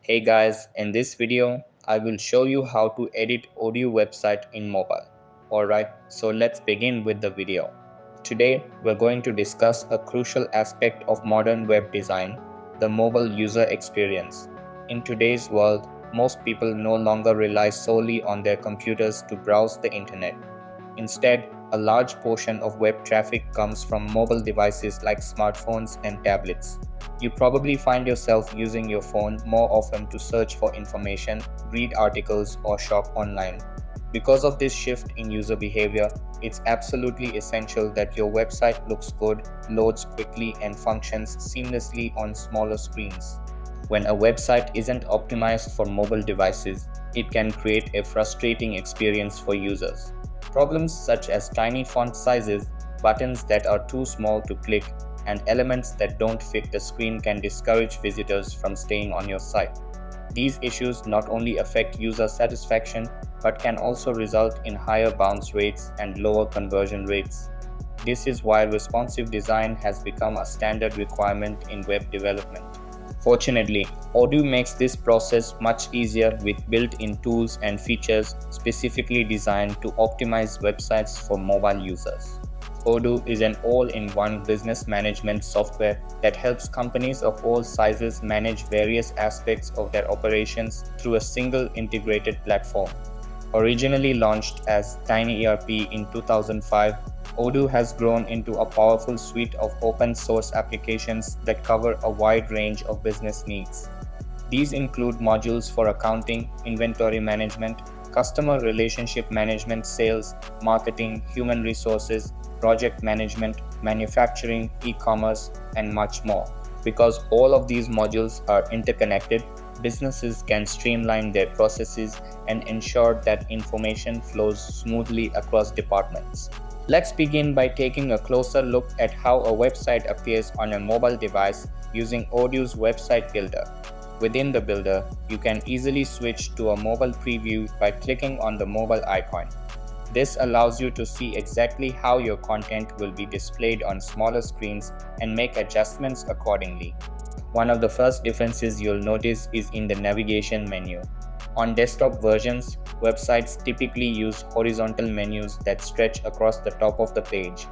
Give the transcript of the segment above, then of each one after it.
Hey guys, in this video, I will show you how to edit Odoo website in mobile. Alright, so let's begin with the video. Today, we're going to discuss a crucial aspect of modern web design, the mobile user experience. In today's world, most people no longer rely solely on their computers to browse the internet. Instead, a large portion of web traffic comes from mobile devices like smartphones and tablets. You probably find yourself using your phone more often to search for information, read articles, or shop online. Because of this shift in user behavior, it's absolutely essential that your website looks good, loads quickly, and functions seamlessly on smaller screens. When a website isn't optimized for mobile devices, it can create a frustrating experience for users. Problems such as tiny font sizes, buttons that are too small to click, and elements that don't fit the screen can discourage visitors from staying on your site. These issues not only affect user satisfaction but can also result in higher bounce rates and lower conversion rates. This is why responsive design has become a standard requirement in web development. Fortunately, Odoo makes this process much easier with built-in tools and features specifically designed to optimize websites for mobile users. Odoo is an all-in-one business management software that helps companies of all sizes manage various aspects of their operations through a single integrated platform. Originally launched as TinyERP in 2005, Odoo has grown into a powerful suite of open source applications that cover a wide range of business needs. These include modules for accounting, inventory management, customer relationship management, sales, marketing, human resources, project management, manufacturing, e-commerce, and much more. Because all of these modules are interconnected, businesses can streamline their processes and ensure that information flows smoothly across departments. Let's begin by taking a closer look at how a website appears on a mobile device using Odoo's website builder. Within the builder, you can easily switch to a mobile preview by clicking on the mobile icon. This allows you to see exactly how your content will be displayed on smaller screens and make adjustments accordingly. One of the first differences you'll notice is in the navigation menu. On desktop versions, websites typically use horizontal menus that stretch across the top of the page.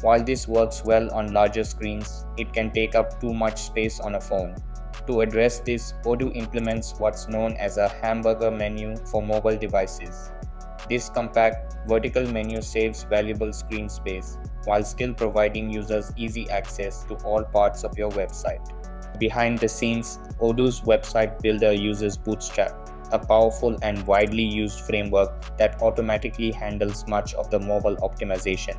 While this works well on larger screens, it can take up too much space on a phone. To address this, Odoo implements what's known as a hamburger menu for mobile devices. This compact, vertical menu saves valuable screen space while still providing users easy access to all parts of your website. Behind the scenes, Odoo's website builder uses Bootstrap, a powerful and widely used framework that automatically handles much of the mobile optimization.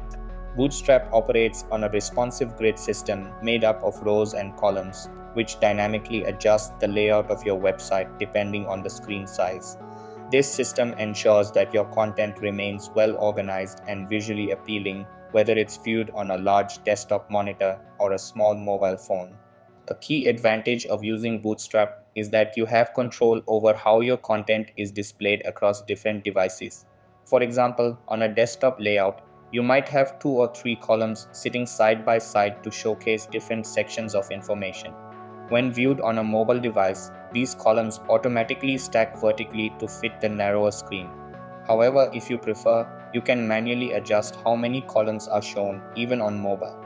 Bootstrap operates on a responsive grid system made up of rows and columns, which dynamically adjusts the layout of your website depending on the screen size. This system ensures that your content remains well organized and visually appealing, whether it's viewed on a large desktop monitor or a small mobile phone. A key advantage of using Bootstrap is that you have control over how your content is displayed across different devices. For example, on a desktop layout, you might have two or three columns sitting side by side to showcase different sections of information. When viewed on a mobile device, these columns automatically stack vertically to fit the narrower screen. However, if you prefer, you can manually adjust how many columns are shown even on mobile.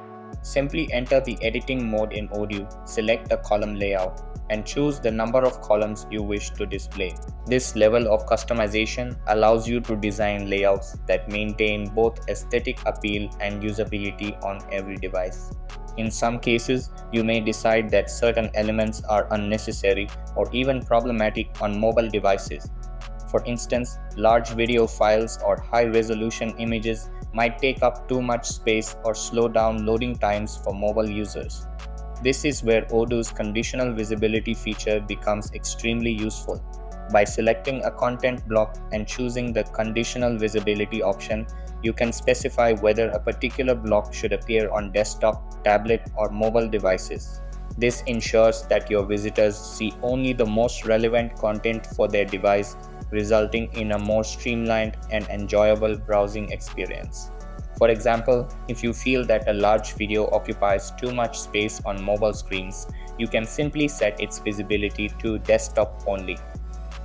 Simply enter the editing mode in Odoo, select the column layout, and choose the number of columns you wish to display. This level of customization allows you to design layouts that maintain both aesthetic appeal and usability on every device. In some cases, you may decide that certain elements are unnecessary or even problematic on mobile devices. For instance, large video files or high-resolution images might take up too much space or slow down loading times for mobile users. This is where Odoo's conditional visibility feature becomes extremely useful. By selecting a content block and choosing the conditional visibility option, you can specify whether a particular block should appear on desktop, tablet, or mobile devices. This ensures that your visitors see only the most relevant content for their device, resulting in a more streamlined and enjoyable browsing experience. For example, if you feel that a large video occupies too much space on mobile screens, you can simply set its visibility to desktop only.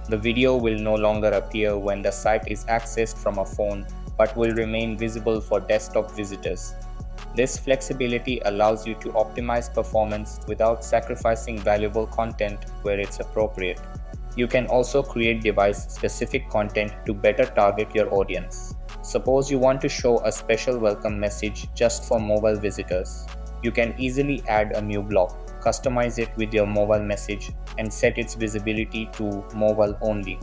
The video will no longer appear when the site is accessed from a phone, but will remain visible for desktop visitors. This flexibility allows you to optimize performance without sacrificing valuable content where it's appropriate. You can also create device-specific content to better target your audience. Suppose you want to show a special welcome message just for mobile visitors. You can easily add a new block, customize it with your mobile message, and set its visibility to mobile only.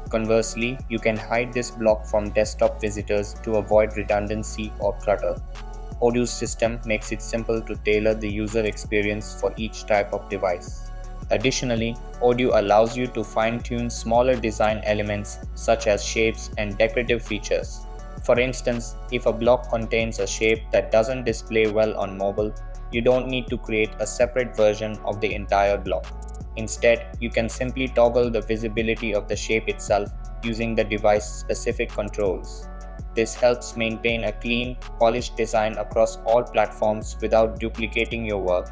Conversely, you can hide this block from desktop visitors to avoid redundancy or clutter. Odoo's system makes it simple to tailor the user experience for each type of device. Additionally, Odoo allows you to fine-tune smaller design elements such as shapes and decorative features. For instance, if a block contains a shape that doesn't display well on mobile, you don't need to create a separate version of the entire block. Instead, you can simply toggle the visibility of the shape itself using the device-specific controls. This helps maintain a clean, polished design across all platforms without duplicating your work.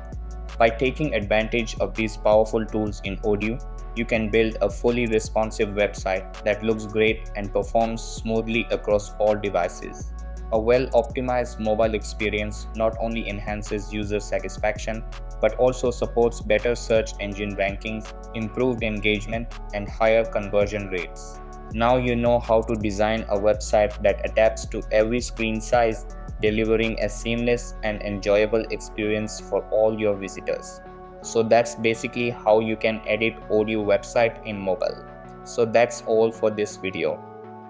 By taking advantage of these powerful tools in Odoo, you can build a fully responsive website that looks great and performs smoothly across all devices. A well-optimized mobile experience not only enhances user satisfaction, but also supports better search engine rankings, improved engagement, and higher conversion rates. Now you know how to design a website that adapts to every screen size, delivering a seamless and enjoyable experience for all your visitors. So that's basically how you can edit Odoo website in mobile. So that's all for this video.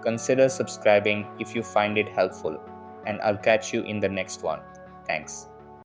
Consider subscribing if you find it helpful, and I'll catch you in the next one. Thanks.